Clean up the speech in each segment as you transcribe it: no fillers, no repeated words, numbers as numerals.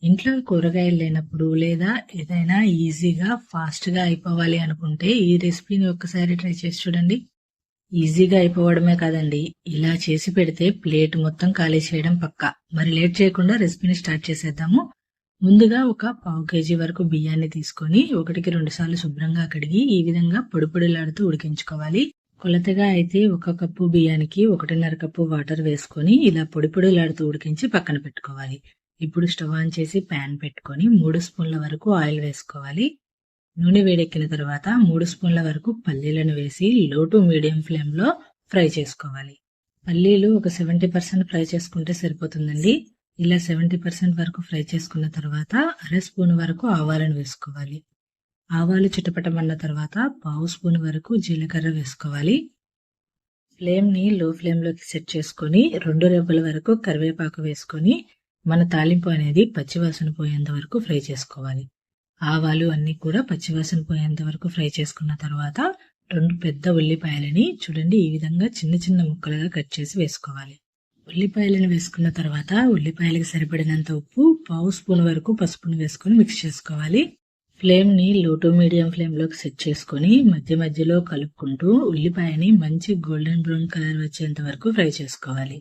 ఇంట్లో కూరగాయలు లేనప్పుడు లేదా ఏదైనా ఈజీగా ఫాస్ట్‌గా అయిపోవాలి అనుకుంటే ఈ రెసిపీని ఒక్కసారి ట్రై చేసి చూడండి. ఈజీగా అయిపోవడమే కాదండి, ఇలా చేసి పెడితే ప్లేట్ మొత్తం ఖాళీ చేయడం పక్కా. మరి లేట్ చేయకుండా రెసిపీని స్టార్ట్ చేసేద్దాము. ముందుగా ఒక పావు కేజీ వరకు బియ్యాన్ని తీసుకొని 1కి 2 సార్లు శుభ్రంగా కడిగి ఈ విధంగా పొడి పొడిలాడుతూ ఉడికించుకోవాలి. కొలతగా అయితే 1 కప్పు బియ్యానికి 1.5 కప్పు వాటర్ వేసుకొని ఇలా పొడి పొడిలాడుతూ ఉడికించి పక్కన పెట్టుకోవాలి. ఇప్పుడు స్టవ్ ఆన్ చేసి ప్యాన్ పెట్టుకొని 3 స్పూన్ల వరకు ఆయిల్ వేసుకోవాలి. నూనె వేడెక్కిన తర్వాత 3 స్పూన్ల వరకు పల్లీలను వేసి లో టు మీడియం ఫ్లేమ్లో ఫ్రై చేసుకోవాలి. పల్లీలు ఒక 70% ఫ్రై చేసుకుంటే సరిపోతుందండి. ఇలా 70% వరకు ఫ్రై చేసుకున్న తర్వాత అర స్పూన్ వరకు ఆవాలను వేసుకోవాలి. ఆవాలు చిటపటమన్న తర్వాత పావు స్పూన్ వరకు జీలకర్ర వేసుకోవాలి. ఫ్లేమ్ని లో ఫ్లేమ్లోకి సెట్ చేసుకొని 2 రెబ్బల వరకు కరివేపాకు వేసుకొని మన తాలింపు అనేది పచ్చివాసన పోయేంత వరకు ఫ్రై చేసుకోవాలి. ఆవాలు అన్నీ కూడా పచ్చివాసన పోయేంత వరకు ఫ్రై చేసుకున్న తర్వాత 2 పెద్ద ఉల్లిపాయలని చూడండి ఈ విధంగా చిన్న చిన్న ముక్కలుగా కట్ చేసి వేసుకోవాలి. ఉల్లిపాయలను వేసుకున్న తర్వాత ఉల్లిపాయలకు సరిపడినంత ఉప్పు, పావు స్పూన్ వరకు పసుపును వేసుకొని మిక్స్ చేసుకోవాలి. ఫ్లేమ్ని లో టు మీడియం ఫ్లేమ్లోకి సెట్ చేసుకొని మధ్య మధ్యలో కలుపుకుంటూ ఉల్లిపాయని మంచి గోల్డెన్ బ్రౌన్ కలర్ వచ్చేంత వరకు ఫ్రై చేసుకోవాలి.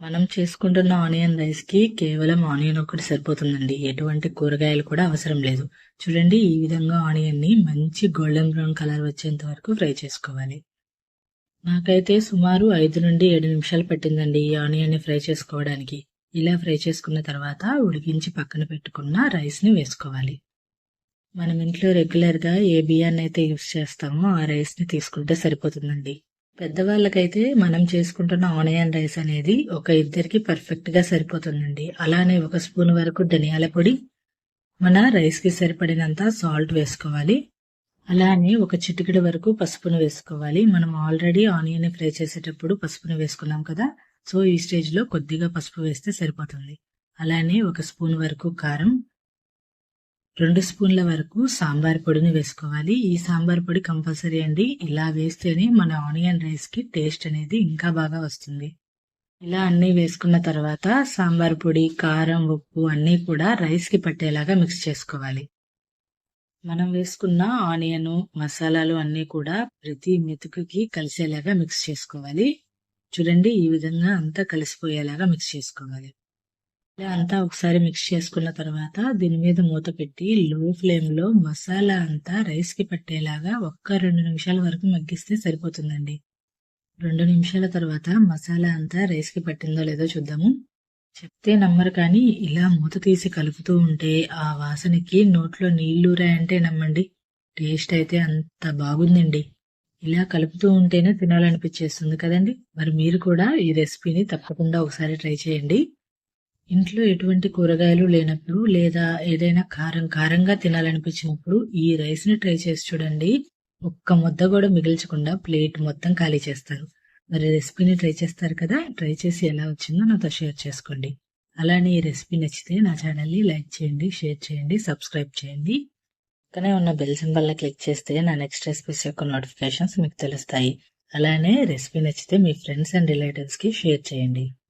మనం చేసుకుంటున్న ఆనియన్ రైస్కి కేవలం ఆనియన్ ఒకటి సరిపోతుందండి. ఎటువంటి కూరగాయలు కూడా అవసరం లేదు. చూడండి ఈ విధంగా ఆనియన్ని మంచి గోల్డెన్ బ్రౌన్ కలర్ వచ్చేంత వరకు ఫ్రై చేసుకోవాలి. నాకైతే సుమారు 5 నుండి 7 నిమిషాలు పట్టిందండి ఈ ఆనియన్ని ఫ్రై చేసుకోవడానికి. ఇలా ఫ్రై చేసుకున్న తర్వాత ఉడికించి పక్కన పెట్టుకున్న రైస్ని వేసుకోవాలి. మనం ఇంట్లో రెగ్యులర్గా ఏ బియ్యాన్ని అయితే యూస్ చేస్తామో ఆ రైస్ని తీసుకుంటే సరిపోతుందండి. పెద్దవాళ్ళకైతే మనం చేసుకుంటున్న ఆనియన్ రైస్ అనేది ఒక ఇద్దరికి పర్ఫెక్ట్గా సరిపోతుందండి. అలానే 1 స్పూన్ వరకు ధనియాల పొడి, మన రైస్కి సరిపడినంత సాల్ట్ వేసుకోవాలి. అలానే ఒక చిటికెడు వరకు పసుపును వేసుకోవాలి. మనం ఆల్రెడీ ఆనియన్ ఫ్రై చేసేటప్పుడు పసుపును వేసుకున్నాం కదా, సో ఈ స్టేజ్లో కొద్దిగా పసుపు వేస్తే సరిపోతుంది. అలానే 1 స్పూన్ వరకు కారం, 2 స్పూన్ల వరకు సాంబార్ పొడిని వేసుకోవాలి. ఈ సాంబార్ పొడి కంపల్సరీ అండి. ఇలా వేస్తేనే మన ఆనియన్ రైస్కి టేస్ట్ అనేది ఇంకా బాగా వస్తుంది. ఇలా అన్నీ వేసుకున్న తర్వాత సాంబార్ పొడి, కారం, ఉప్పు అన్నీ కూడా రైస్కి పట్టేలాగా మిక్స్ చేసుకోవాలి. మనం వేసుకున్న ఆనియన్, మసాలాలు అన్నీ కూడా ప్రతి మెతుకుకి కలిసేలాగా మిక్స్ చేసుకోవాలి. చూడండి ఈ విధంగా అంతా కలిసిపోయేలాగా మిక్స్ చేసుకోవాలి. ఇలా అంతా ఒకసారి మిక్స్ చేసుకున్న తర్వాత దీని మీద మూత పెట్టి లో ఫ్లేమ్లో మసాలా అంతా రైస్కి పట్టేలాగా 1-2 నిమిషాల వరకు మగ్గిస్తే సరిపోతుందండి. 2 నిమిషాల తర్వాత మసాలా అంతా రైస్కి పట్టిందో లేదో చూద్దాము. చెప్తే నమ్మరు కానీ ఇలా మూత తీసి కలుపుతూ ఉంటే ఆ వాసనకి నోట్లో నీళ్లూరాయంటే నమ్మండి, టేస్ట్ అయితే అంత బాగుందండి. ఇలా కలుపుతూ ఉంటేనే తినాలనిపించేస్తుంది కదండి. మరి మీరు కూడా ఈ రెసిపీని తప్పకుండా ఒకసారి ట్రై చేయండి. ఇంట్లో ఎటువంటి కూరగాయలు లేనప్పుడు లేదా ఏదైనా కారంగా తినాలనిపించినప్పుడు ఈ రైస్ని ట్రై చేసి చూడండి. ఒక్క ముద్ద కూడా మిగిల్చకుండా ప్లేట్ మొత్తం ఖాళీ చేస్తారు. మరి రెసిపీని ట్రై చేస్తారు కదా, ట్రై చేసి ఎలా వచ్చిందో నాతో షేర్ చేసుకోండి. అలానే ఈ రెసిపీ నచ్చితే నా ఛానల్ని లైక్ చేయండి, షేర్ చేయండి, సబ్స్క్రైబ్ చేయండి. పక్కనే ఉన్న బెల్ సింబల్ని క్లిక్ చేస్తే నా నెక్స్ట్ రెసిపీస్ యొక్క నోటిఫికేషన్స్ మీకు తెలుస్తాయి. అలానే రెసిపీ నచ్చితే మీ ఫ్రెండ్స్ అండ్ రిలేటివ్స్కి షేర్ చేయండి.